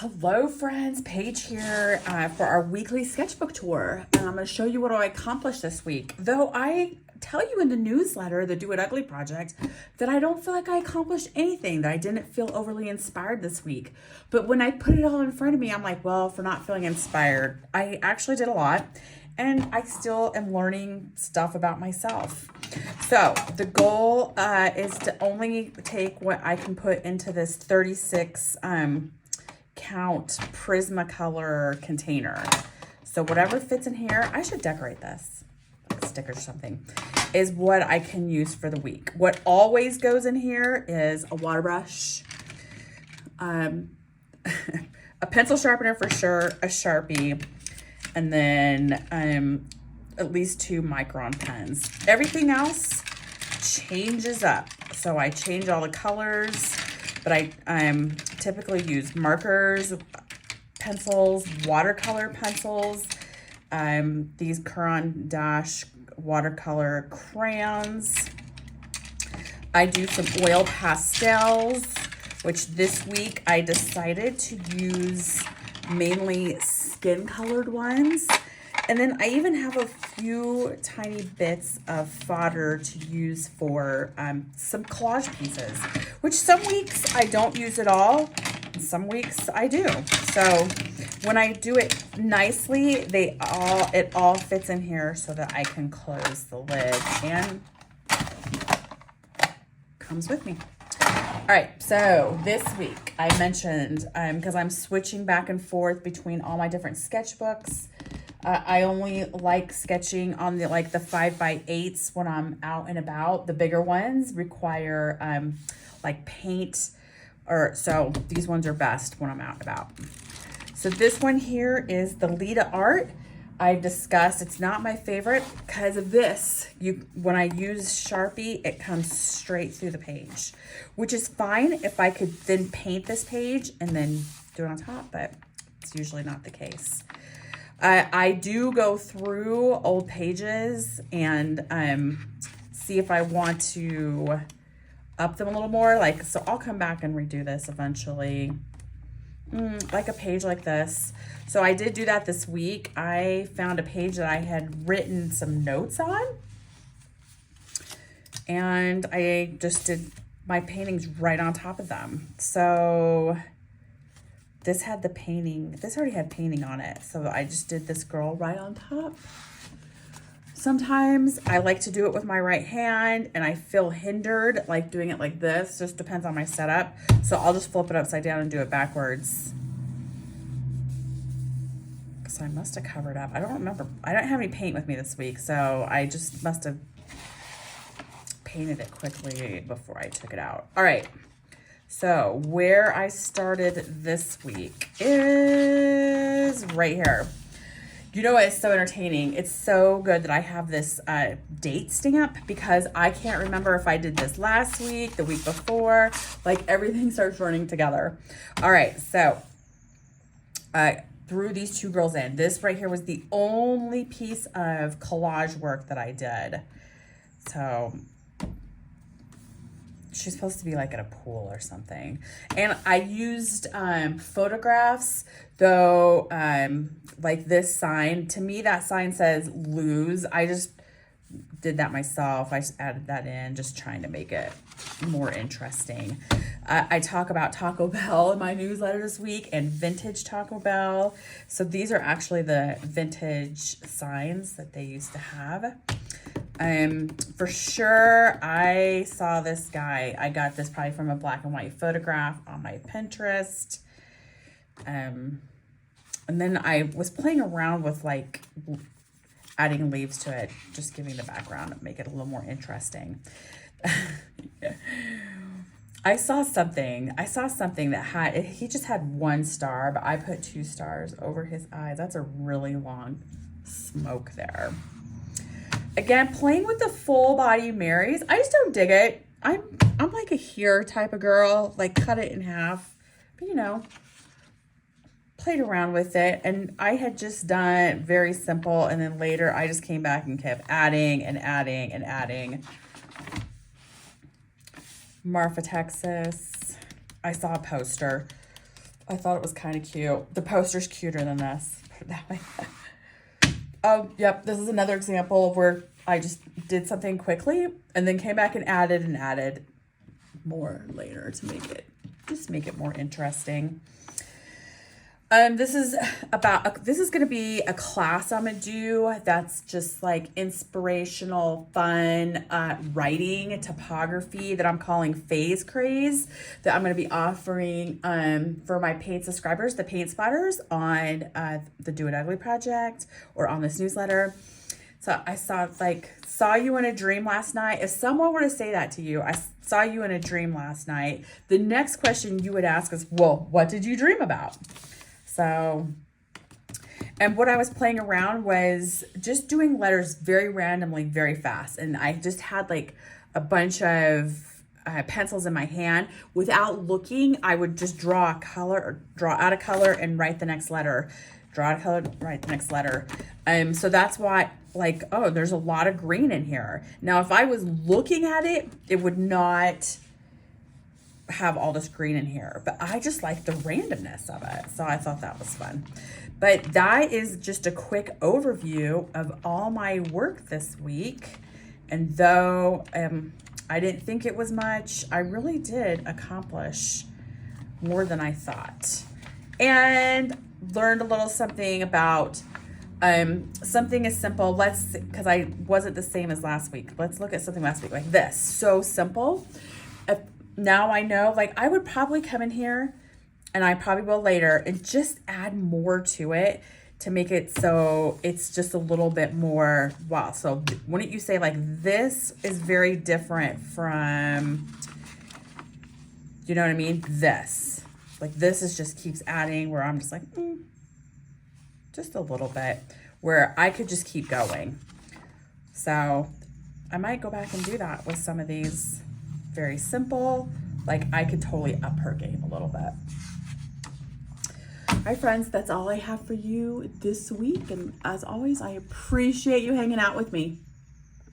Hello friends, Paige here for our weekly sketchbook tour. And I'm going to show you what I accomplished this week. Though I tell you in the newsletter, the Do It Ugly Project, that I don't feel like I accomplished anything, that I didn't feel overly inspired this week. But when I put it all in front of me, I'm like, well, for not feeling inspired, I actually did a lot. And I still am learning stuff about myself. So the goal is to only take what I can put into this 36 count Prismacolor container. So whatever fits in here, I should decorate this, like a sticker or something, is what I can use for the week. What always goes in here is a water brush, a pencil sharpener for sure, a Sharpie, and then at least 2 micron pens. Everything else changes up. So I change all the colors, but I typically use markers, pencils, watercolor pencils, these Caran d'Ache watercolor crayons. I do some oil pastels, which this week I decided to use mainly skin colored ones. And then I even have a few tiny bits of fodder to use for some collage pieces, which some weeks I don't use at all, and some weeks I do. So when I do it nicely, it all fits in here so that I can close the lid and comes with me. All right, so this week I mentioned, because I'm switching back and forth between all my different sketchbooks. I only like sketching on the 5x8s when I'm out and about. The bigger ones require like paint, so these ones are best when I'm out and about. So this one here is the Lita Art. I discussed it's not my favorite because of this. When I use Sharpie, it comes straight through the page, which is fine if I could then paint this page and then do it on top, but it's usually not the case. I do go through old pages and see if I want to up them a little more. So I'll come back and redo this eventually, like a page like this. So I did do that this week. I found a page that I had written some notes on, and I just did my paintings right on top of them. So this had the painting, this already had painting on it. So I just did this girl right on top. Sometimes I like to do it with my right hand and I feel hindered like doing it like this. Just depends on my setup. So I'll just flip it upside down and do it backwards. So I must have covered up. I don't remember. I don't have any paint with me this week. So I just must have painted it quickly before I took it out. All right. So where I started this week is right here. You know what is so entertaining? It's so good that I have this date stamp because I can't remember if I did this last week, the week before. Like everything starts running together. All right, so I threw these 2 girls in. This right here was the only piece of collage work that I did. So she's supposed to be like at a pool or something. And I used photographs, though, like this sign. To me, that sign says lose. I just did that myself. I just added that in, just trying to make it more interesting. I talk about Taco Bell in my newsletter this week and vintage Taco Bell. So these are actually the vintage signs that they used to have. For sure, I saw this guy. I got this probably from a black and white photograph on my Pinterest. And then I was playing around with like adding leaves to it, just giving the background, make it a little more interesting. I saw something that he just had 1 star, but I put 2 stars over his eyes. That's a really long smoke there. Again, playing with the full body Marys, I just don't dig it. I'm like a here type of girl, like cut it in half, but played around with it. And I had just done it very simple. And then later I just came back and kept adding and adding and adding. Marfa, Texas. I saw a poster I thought it was kind of cute. The poster's cuter than this. Put it that way. Oh, yep. This is another example of where I just did something quickly and then came back and added more later to make it more interesting. This is going to be a class I'm going to do that's just like inspirational, fun, writing, typography that I'm calling Phase Craze, that I'm going to be offering, for my paid subscribers, the paint splatters on, the Do It Ugly project or on this newsletter. So I saw you in a dream last night. If someone were to say that to you, I saw you in a dream last night, the next question you would ask is, well, what did you dream about? So, and what I was playing around was just doing letters very randomly, very fast. And I just had like a bunch of pencils in my hand. Without looking, I would just draw a color or draw out a color and write the next letter. Draw out a color, write the next letter. So that's why, like, oh, there's a lot of green in here. Now, if I was looking at it, it would not have all this green in here, but I just like the randomness of it. So I thought that was fun. But that is just a quick overview of all my work this week. And though I didn't think it was much, I really did accomplish more than I thought. And learned a little something about something as simple. Because I wasn't the same as last week. Let's look at something last week like this. So simple. Now I know, like, I would probably come in here, and I probably will later, and just add more to it to make it so it's just a little bit more, wow. So wouldn't you say, like, this is very different from, you know what I mean? This. Like, this is just keeps adding where I'm just like, just a little bit, where I could just keep going. So I might go back and do that with some of these. Very simple. Like, I could totally up her game a little bit. All right, friends, that's all I have for you this week. And as always, I appreciate you hanging out with me.